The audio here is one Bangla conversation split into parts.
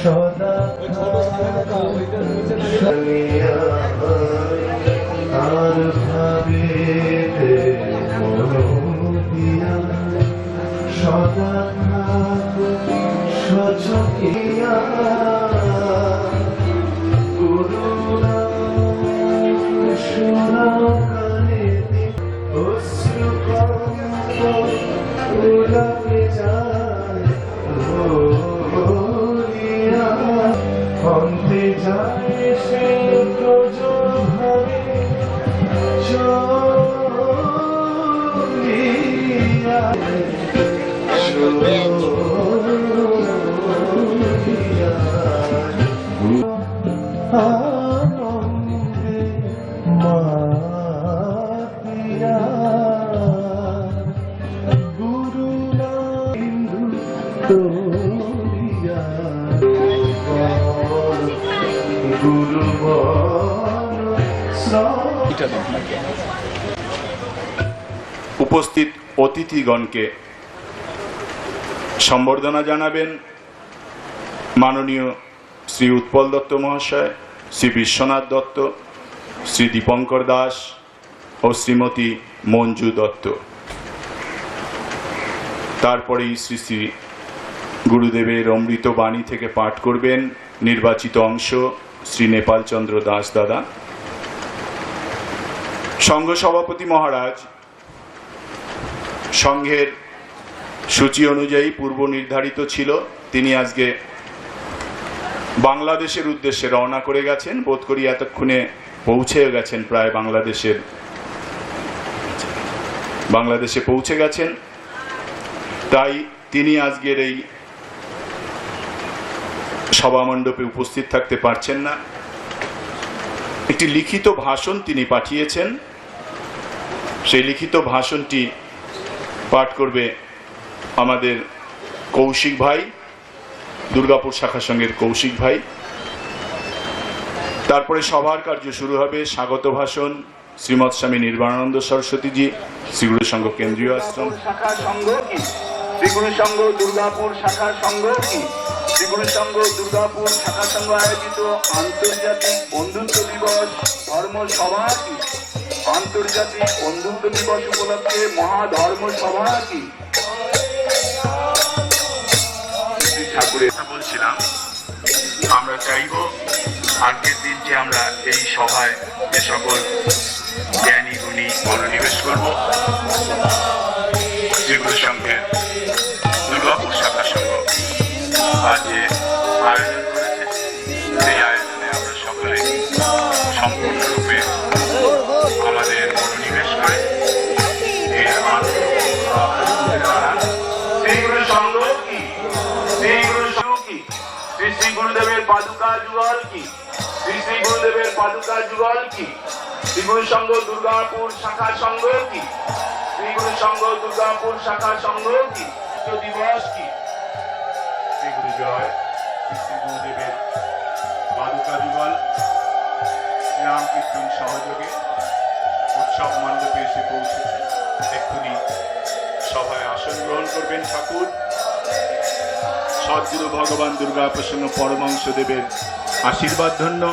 সদা আর ভাবে মনোদিয়া সদা সচকিয়া করুণা সুরাকারে অশ্রু কম্প উড়াতে যায় ভরিয়া অন্তে যায় সে প্রজভাবে চলিয়া আনন্দে মাতিয়া গুরু ইন্দু তোরিয়া গুরু উপস্থিত অতিথিগণকে সম্বর্ধনা জানাবেন মাননীয় শ্রী উৎপল দত্ত মহাশয়, শ্রী বিশ্বনাথ দত্ত, শ্রী দীপঙ্কর দাস ও শ্রীমতী মঞ্জু দত্ত। তারপরেই শ্রী শ্রী গুরুদেবের অমৃত বাণী থেকে পাঠ করবেন নির্বাচিত অংশ শ্রী নেপালচন্দ্র দাস দাদা। সংঘ সভাপতি মহারাজ সংঘের সূচি অনুযায়ী পূর্ব নির্ধারিত ছিল তিনি আজকে বাংলাদেশের উদ্দেশ্যে রওনা করে গেছেন। বোধ করি এতক্ষণে পৌঁছে গেছেন, প্রায় বাংলাদেশে পৌঁছে গেছেন। তাই তিনি আজকের এই সভামণ্ডপে উপস্থিত থাকতে পারছেন না। একটি লিখিত ভাষণ তিনি পাঠিয়েছেন, সেই লিখিত ভাষণটি পাঠ করবে আমাদের কৌশিক ভাই, দুর্গাপুর শাখা সংঘের কৌশিক ভাই। তারপরে সভার কার্য শুরু হবে। স্বাগত ভাষণ শ্রীমৎ স্বামী নির্বাণানন্দ সরস্বতীজি, শ্রীগুরু সংঘ কেন্দ্রীয় আশ্রম শাখা সংঘ কি, শ্রীগুরু সংঘ দুর্গাপুর শাখা সংঘ কি, শ্রীগুরু সংঘ দুর্গাপুর শাখা সংঘ আয়োজিত আন্তর্জাতিক বন্ধুত্ব দিবস ধর্ম সভা কি, আন্তর্জাতিক বন্ধুত্ব দিবস উপলক্ষে মহাধর্ম সভা কি। ঠাকুরের বলছিলাম, আমরা চাইব আজকের দিন যে আমরা এই সভায় যে সকল জ্ঞানী গুণী মনোনিবেশ করব, শ্রীগুরু সংঘের দুর্গাপুর শাখা সংঘ আজ যে আয়োজন করেছে, সেই আয়োজনে আমরা সকলে সম্পূর্ণরূপে আমাদের মনোনিবেশ করে শ্রীগুরু সংঘ কি, শ্রীগুরু সংঘ কি, শ্রী শ্রী গুরুদেবের পাদুকা যুগল কি, শ্রী শ্রী গুরুদেবের পাদুকা যুগল কি, শ্রীগুরু সংঘ দুর্গাপুর শাখা সংঘ কি, শ্রীগুরু সংঘ দুর্গাপুর শাখা সংঘ কি, দিবস কি। শ্রীগুরু জয়, শ্রী গুরুদেবের পাদুকা যুগল রাম কীর্তন সহযোগে উৎসব মণ্ডপে এসে পৌঁছেছে। এক্ষুনি সভায় আসন গ্রহণ করবেন ঠাকুর। সদ্গুরু ভগবান দুর্গা প্রসন্ন পরমাংশ দেবের আশীর্বাদ ধন্য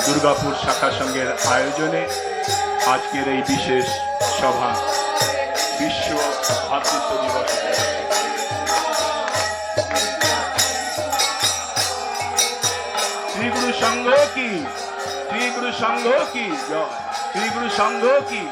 দুর্গাপুর শাখা সংঘের আয়োজনে আজকের এই বিশেষ সভা বিশ্ব ভাতৃত্ব দিবস। শ্রীগুরু সংঘ কি, শ্রীগুরু সংঘ কি জয়, শ্রীগুরু সংঘ কি।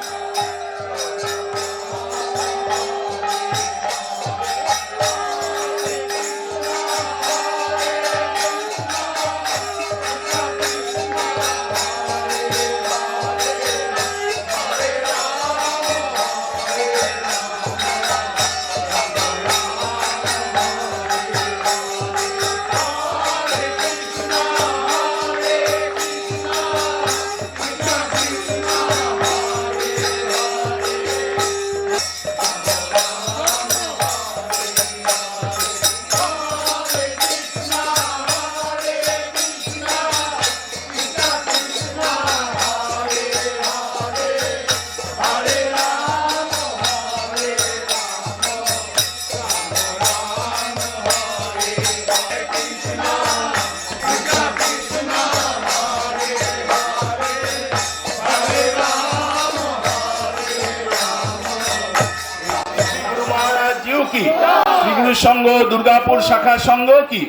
সংঘ দুর্গাপুর শাখা সংঘ কি?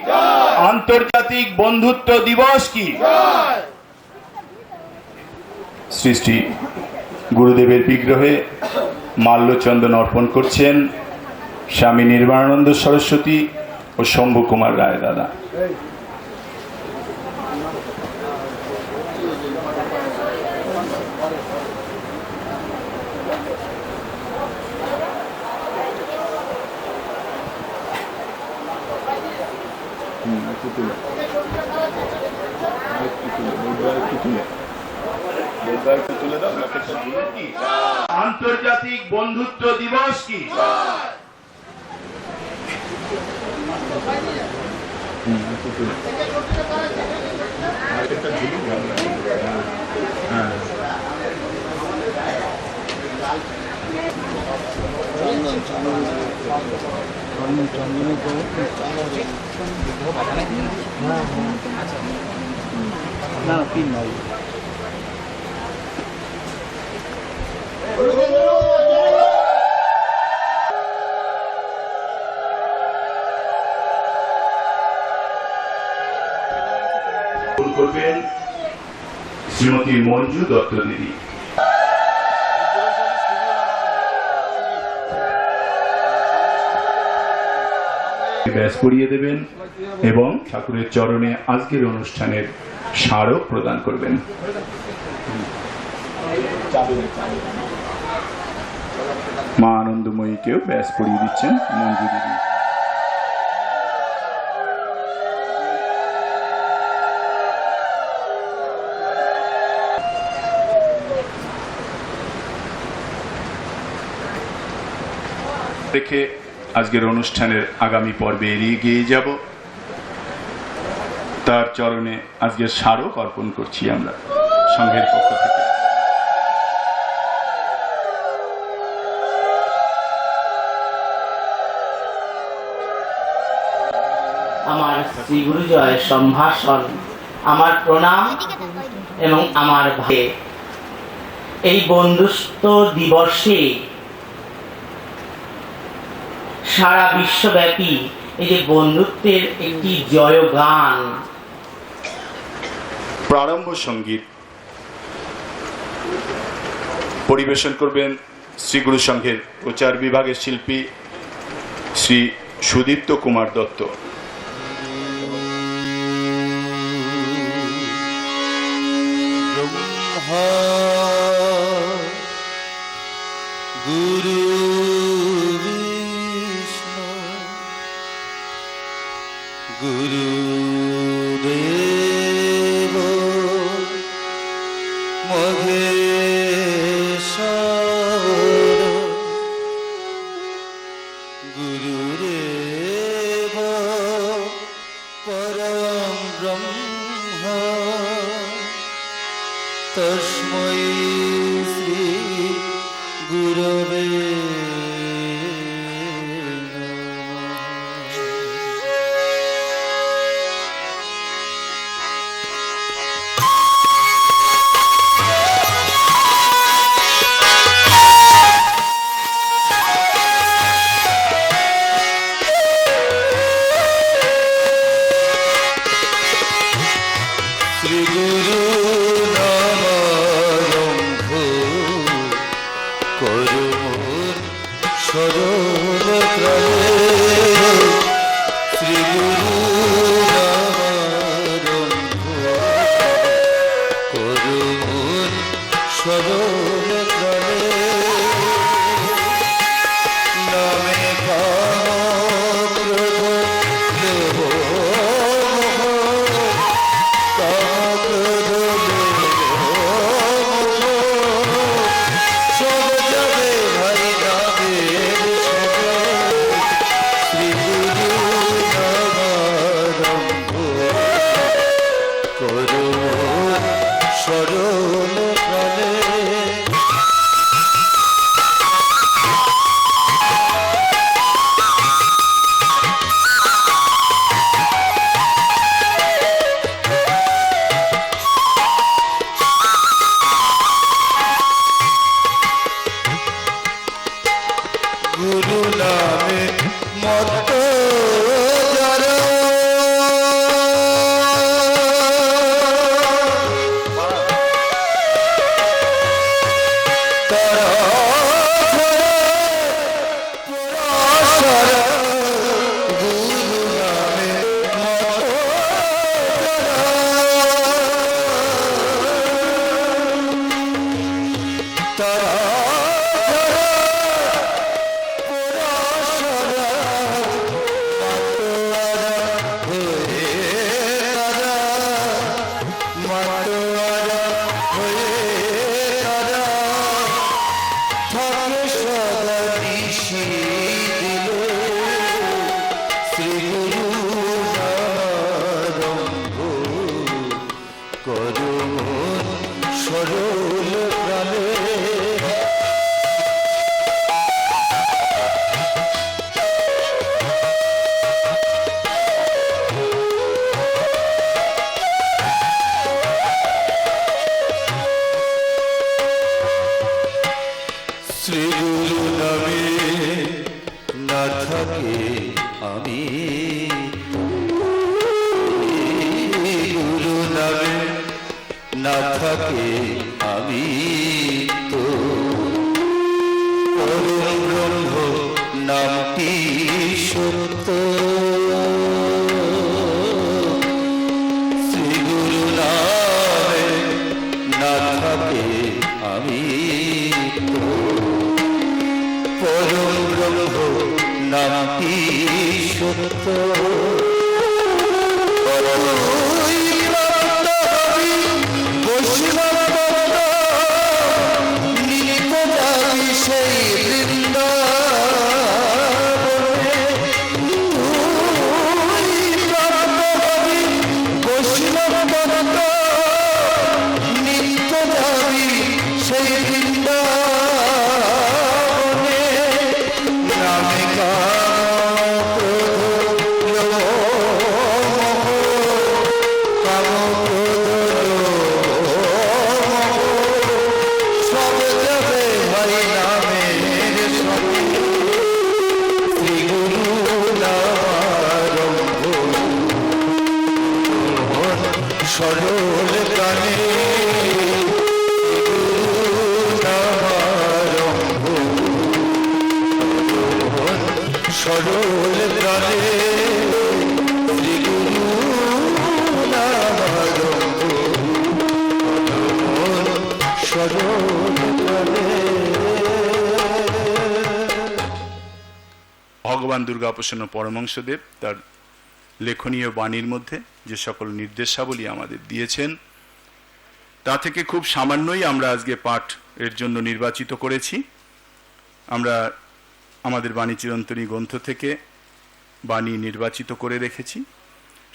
আন্তর্জাতিক বন্ধুত্ব দিবস কি? শ্রী শ্রী গুরুদেবের বিগ্রহে মাল্যচন্দন অর্পণ করছেন স্বামী নির্বাণানন্দ সরস্বতী ও শম্ভু কুমার রায় দাদা। আন্তর্জাতিক বন্ধুত্ব দিবস কি? করবেন শ্রীমতী মঞ্জু দত্ত দিদি। ব্যাস পড়িয়ে দেবেন এবং ঠাকুরের চরণে আজকের অনুষ্ঠানের স্মারক প্রদান করবেন। মা আনন্দময়ীকেও ব্যাস পড়িয়ে দিচ্ছেন মঞ্জু দিদি। রেখে আজকের অনুষ্ঠানের আগামী পর্বে এগিয়ে গিয়ে যাব। তার চরণে আজকের স্মারক অর্পণ করছি আমরা সংঘের পক্ষ থেকে। আমার শ্রী গুরুজয় সম্ভাষণ, আমার প্রণাম এবং আমার ভাবে এই বন্ধুত্ব দিবসে সারা বিশ্বব্যাপী এই যে বন্ধুত্বের একটি জয়গান প্রারম্ভ সঙ্গীত পরিবেশন করবেন শ্রী গুরু সংঘের প্রচার বিভাগের শিল্পী শ্রী সুদীপ্ত কুমার দত্ত। গুরু গুরুদেব মহেশ্বর গুরুদেব পরম ব্রহ্ম তস্मै শ্রী গুরবে গুরু নামে মত থাকে আমি তো পরম ব্রহ্ম নামটি সত্য। শ্রী গুরু নামে না থাকে আমি তো পরম ব্রহ্ম নামটি সত্য। সরল গানে সরল গানে শ্রী গুরু সরল গানে। ভগবান দুর্গাপ্রসন্ন পরমহংসদেব তার লেখনীয় বাণীর মধ্যে যে সকল নির্দেশাবলী আমাদের দিয়েছেন তা থেকে খুব সামান্যই আমরা আজকে পাঠ এর জন্য নির্বাচিত করেছি। আমরা আমাদের বাণী চিরন্তনী গ্রন্থ থেকে বাণী নির্বাচিত করে রেখেছি।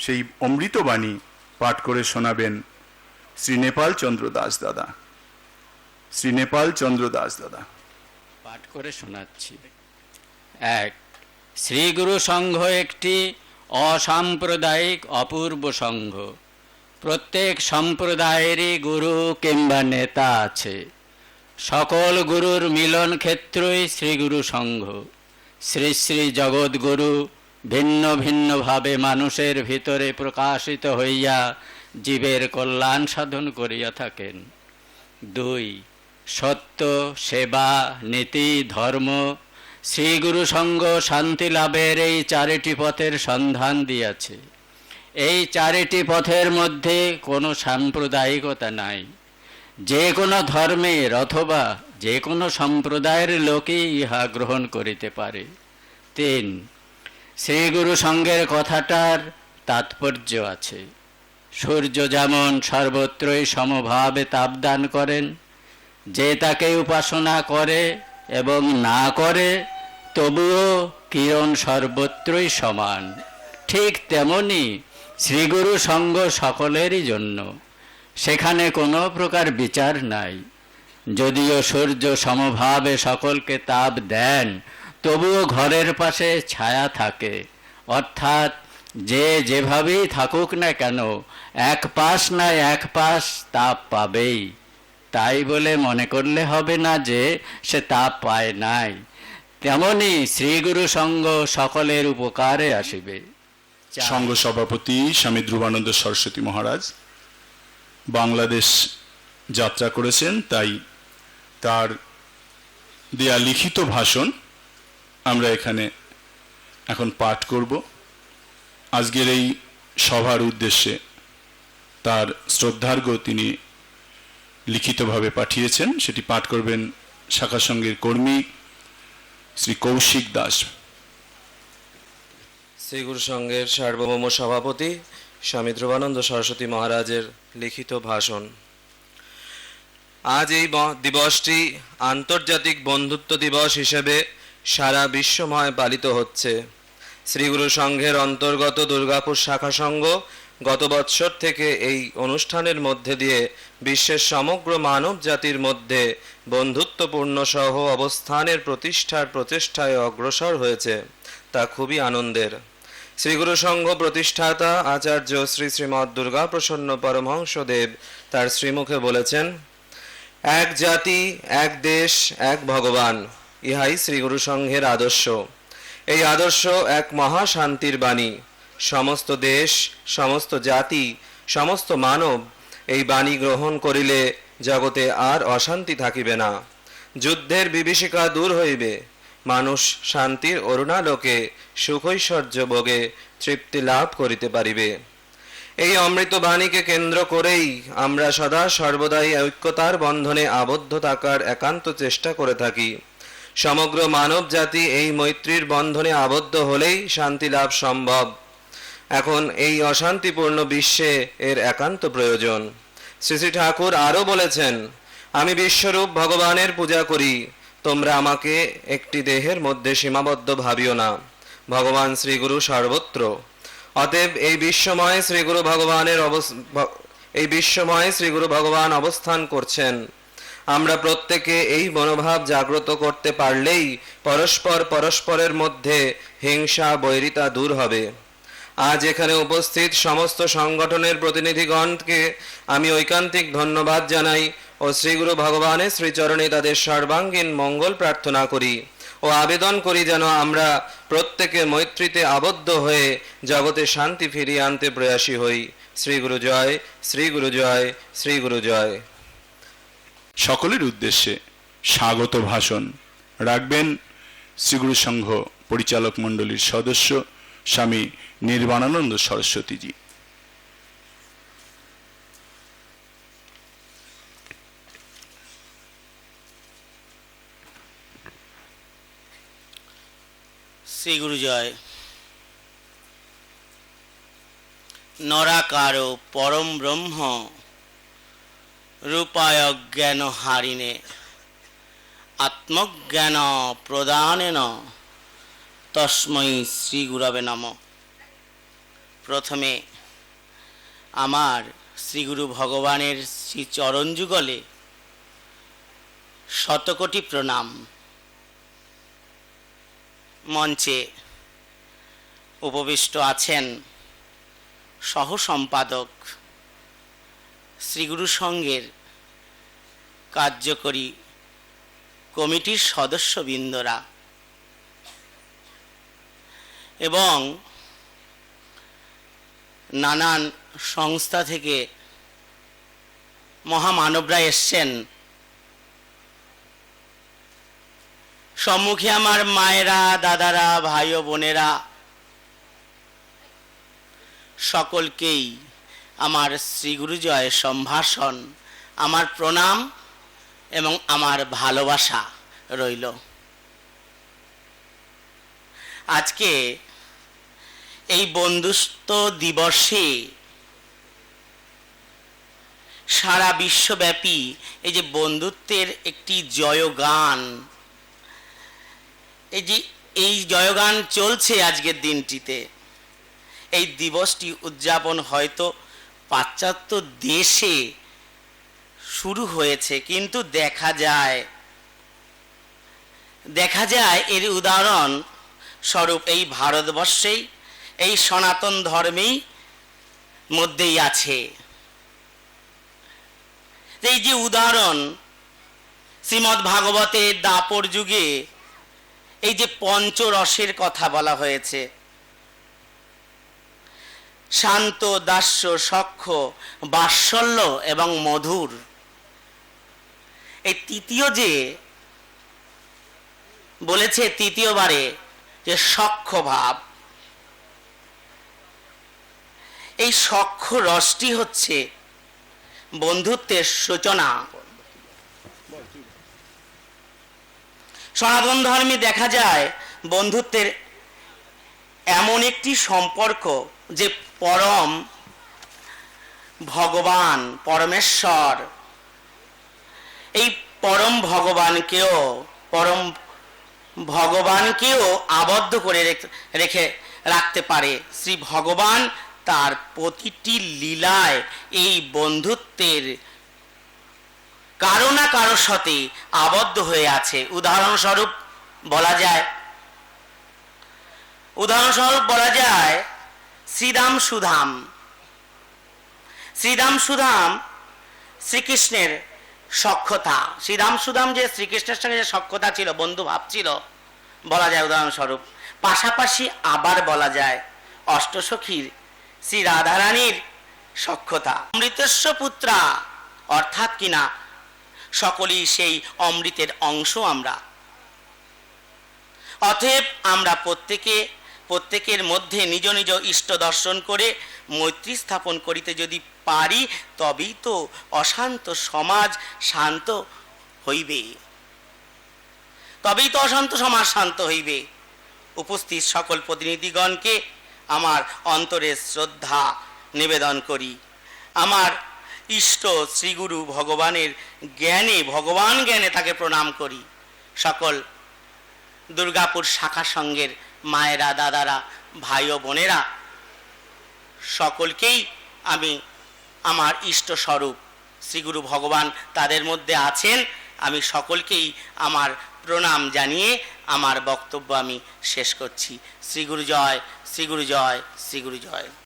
সেই অমৃত বাণী পাঠ করে শোনাবেন শ্রী নেপাল চন্দ্র দাস দাদা। শ্রী নেপাল চন্দ্র দাস দাদা পাঠ করে শোনাচ্ছি। এক, শ্রী গুরু সংঘ একটি অসাম্প্রদায়িক অপূর্ব সংঘ। প্রত্যেক সম্প্রদায়েরই গুরু কিংবা নেতা আছে। সকল গুরুর মিলন ক্ষেত্রই শ্রীগুরু সংঘ। শ্রী শ্রী জগৎগুরু ভিন্ন ভিন্নভাবে মানুষের ভিতরে প্রকাশিত হইয়া জীবের কল্যাণ সাধন করিয়া থাকেন। দুই, সত্য, সেবা, নীতি, ধর্ম, শ্রীগুরু সংঘ শান্তি লাভের এই চারিটি পথের সন্ধান দিয়াছে। এই চারিটি পথের মধ্যে কোনো সাম্প্রদায়িকতা নাই। যে কোনো ধর্মের অথবা যে কোনো সম্প্রদায়ের লোকই ইহা গ্রহণ করিতে পারে। তিন, শ্রীগুরু সংঘের কথাটার তাৎপর্য আছে। সূর্য যেমন সর্বত্রই সমভাবে তাপদান করেন, যে তাকে উপাসনা করে এবং না করে তবুও কিরণ সর্বত্রই সমান, ঠিক তেমনি শ্রীগুরু সংঘ সকলেরই জন্য। সেখানে কোনো প্রকার বিচার নাই। যদিও সূর্য সমভাবে সকলকে তাপ দেন, তবুও ঘরের পাশে ছায়া থাকে। অর্থাৎ যে যেভাবেই থাকুক না কেন এক পাশ না এক পাশ তাপ পাবেই। তাই বলে মনে করলে হবে না যে সে তাপ পায় নাই। তেমনি শ্রীগুরু সংঘ সকলের উপকারে আসিবে। সংঘ সভাপতি স্বামী ধ্রুবানন্দ সরস্বতী মহারাজ বাংলাদেশ যাত্রা করেছেন, তাই তার দেয়া লিখিত ভাষণ আমরা এখানে এখন পাঠ করব। আজকের এই সভার উদ্দেশ্যে তার শ্রদ্ধার্ঘ্য তিনি লিখিতভাবে পাঠিয়েছেন, সেটি পাঠ করবেন শাখা সংঘের কর্মী শ্রী কৌশিক দাস। শ্রীগুরু সংঘের সার্বভৌম সভাপতি স্বামী ধ্রুবানন্দ সরস্বতী মহারাজের লিখিত ভাষণ। আজ এই দিবসটি আন্তর্জাতিক বন্ধুত্ব দিবস হিসেবে সারা বিশ্বময় পালিত হচ্ছে। শ্রীগুরু সংঘের অন্তর্গত দুর্গাপুর শাখা সংঘ গত বৎসর থেকে এই অনুষ্ঠানের মধ্যে দিয়ে বিশ্বের সমগ্র মানব জাতির মধ্যে বন্ধুত্বপূর্ণ সহ অবস্থানের প্রতিষ্ঠার প্রচেষ্টায় অগ্রসর হয়েছে, তা খুবই আনন্দের। শ্রীগুরু সংঘ প্রতিষ্ঠাতা আচার্য শ্রী শ্রীমৎ দুর্গাপ্রসন্ন পরমহংসদেব তার শ্রীমুখে বলেছেন, এক জাতি, এক দেশ, এক ভগবান, ইহাই শ্রীগুরু সংঘের আদর্শ। এই আদর্শ এক মহাশান্তির বাণী। সমস্ত দেশ, সমস্ত জাতি, সমস্ত মানব এই বাণী গ্রহণ করিলে জগতে আর অশান্তি থাকিবে না, যুদ্ধের বিভীষিকা দূর হইবে, মানুষ শান্তির অরুণালোকে সুখৈশ্বর্য ভোগে তৃপ্তি লাভ করিতে পারিবে। এই অমৃত বাণীকে কেন্দ্র করেই আমরা সদা সর্বদাই ঐক্যতার বন্ধনে আবদ্ধ থাকার একান্ত চেষ্টা করে থাকি। সমগ্র মানব জাতি এই মৈত্রীর বন্ধনে আবদ্ধ হলেই শান্তি লাভ সম্ভব। এখন এই অশান্তিপূর্ণ বিশ্বে এর একান্ত প্রয়োজন। শ্রী শ্রী ঠাকুর আরও বলেছেন, আমি বিশ্বরূপ ভগবানের পূজা করি, তোমরা আমাকে একটি দেহের মধ্যে সীমাবদ্ধ ভাবিও না। ভগবান শ্রীগুরু সর্বত্র। অতএব এই বিশ্বময় শ্রীগুরু ভগবান অবস্থান করছেন। আমরা প্রত্যেকে এই মনোভাব জাগ্রত করতে পারলেই পরস্পরের মধ্যে হিংসা বৈরিতা দূর হবে। আজ এখানে উপস্থিত সমস্ত সংগঠনের প্রতিনিধিগণকে আমি ঐকান্তিক ধন্যবাদ জানাই ও শ্রীগুরু ভগবানের শ্রীচরণে তাদের সর্বাঙ্গীন মঙ্গল প্রার্থনা করি ও আবেদন করি যেন আমরা প্রত্যেকে মৈত্রীতে আবদ্ধ হয়ে জগতে শান্তি ফিরিয়ে আনতে প্রয়াসী হই। শ্রীগুরু জয়, শ্রীগুরু জয়, শ্রীগুরু জয়। সকলের উদ্দেশ্যে স্বাগত ভাষণ রাখবেন শ্রীগুরু সংঘ পরিচালক মণ্ডলীর সদস্য স্বামী নির্বাণানন্দ সরস্বতীজি। শ্রী গুরু জয়। নরাকার পরম ব্রহ্ম রূপায় জ্ঞান হারিণে আত্মজ্ঞান প্রদানেন তস্मै শ্রী গুরবে নমঃ। প্রথমে আমার শ্রীগুরু ভগবানের শ্রী চরণ যুগলে শতকোটি প্রণাম। মঞ্চে উপবিষ্ট আছেন সহ সম্পাদক শ্রীগুরু সংঘের কার্যকরী কমিটির সদস্যবৃন্দরা এবং নানান সংস্থা থেকে মহামানবরা এসছেন। সম্মুখে আমার মায়েরা, দাদারা, ভাই ও বোনেরা, সকলকেই আমার শ্রীগুরু জয় সম্ভাষণ, আমার প্রণাম এবং আমার ভালোবাসা রইল। আজকে এই বন্ধুত্ব দিবসে সারা বিশ্বব্যাপী এই যে বন্ধুত্বের একটি জয়গান, এই জয়গান চলছে আজকের দিনটিতে। এই দিবসটি উদযাপন হয়তো পাশ্চাত্য দেশে শুরু হয়েছে, কিন্তু দেখা যায় এর উদাহরণ স্বরূপ এই ভারতবর্ষেই, এই সনাতন ধর্মেই মধ্যেই আছে। এই যে উদাহরণ শ্রীমদ্ ভাগবতে দাপর যুগে এই যে পঞ্চরসের কথা বলা হয়েছে, শান্ত, দাস্য, সখ্য, বাৎসল্য এবং মধুর। এই তৃতীয় যে বলেছে তৃতীয়বারে যে সখ্য ভাব, এই সখ্য রসটি হচ্ছে বন্ধুত্বের সূচনা। সনাতন ধর্মে দেখা যায় বন্ধুত্বের এমন একটি সম্পর্ক যে পরম ভগবান, পরমেশ্বর, এই পরম ভগবানকেও আবদ্ধ করে রাখতে পারে। শ্রী ভগবান তার প্রতিটি লীলায় এই বন্ধুত্বের কারো না কারোর সাথে আবদ্ধ হয়ে আছে। উদাহরণস্বরূপ বলা যায় শ্রীদাম সুধাম শ্রীকৃষ্ণের সখ্যতা। শ্রীদাম সুধাম যে শ্রীকৃষ্ণের সঙ্গে যে সখ্যতা ছিল, বন্ধু ভাব ছিল, বলা যায় উদাহরণস্বরূপ। পাশাপাশি আবার বলা যায় অষ্টসখীর শ্রী রাধারানীর সখ্যতা। অমৃতস্য পুত্রা অর্থাৎ কিনা সকলেই সেই অমৃতের অংশ আমরা। অতএব আমরা প্রত্যেকের মধ্যে নিজ নিজ ইষ্ট দর্শন করে মৈত্রী স্থাপন করিতে যদি পারি, তবেই তো অশান্ত সমাজ শান্ত হইবে, তবেই তো অশান্ত সমাজ শান্ত হইবে। উপস্থিত সকল প্রতিনিধিগণকে আমার অন্তরের শ্রদ্ধা নিবেদন করি। আমার ইষ্ট শ্রীগুরু ভগবানের জ্ঞানে, ভগবান জ্ঞানে তাকে প্রণাম করি। সকল দুর্গাপুর শাখা সংঘের মায়েরা, দাদারা, ভাই ও বোনেরা সকলকেই আমি আমার ইষ্ট স্বরূপ শ্রীগুরু ভগবান তাদের মধ্যে আছেন, আমি সকলকেই আমার প্রণাম জানিয়ে আমার বক্তব্য আমি শেষ করছি। শ্রীগুরু জয়, শ্রীগুরু জয়, শ্রীগুরু জয়।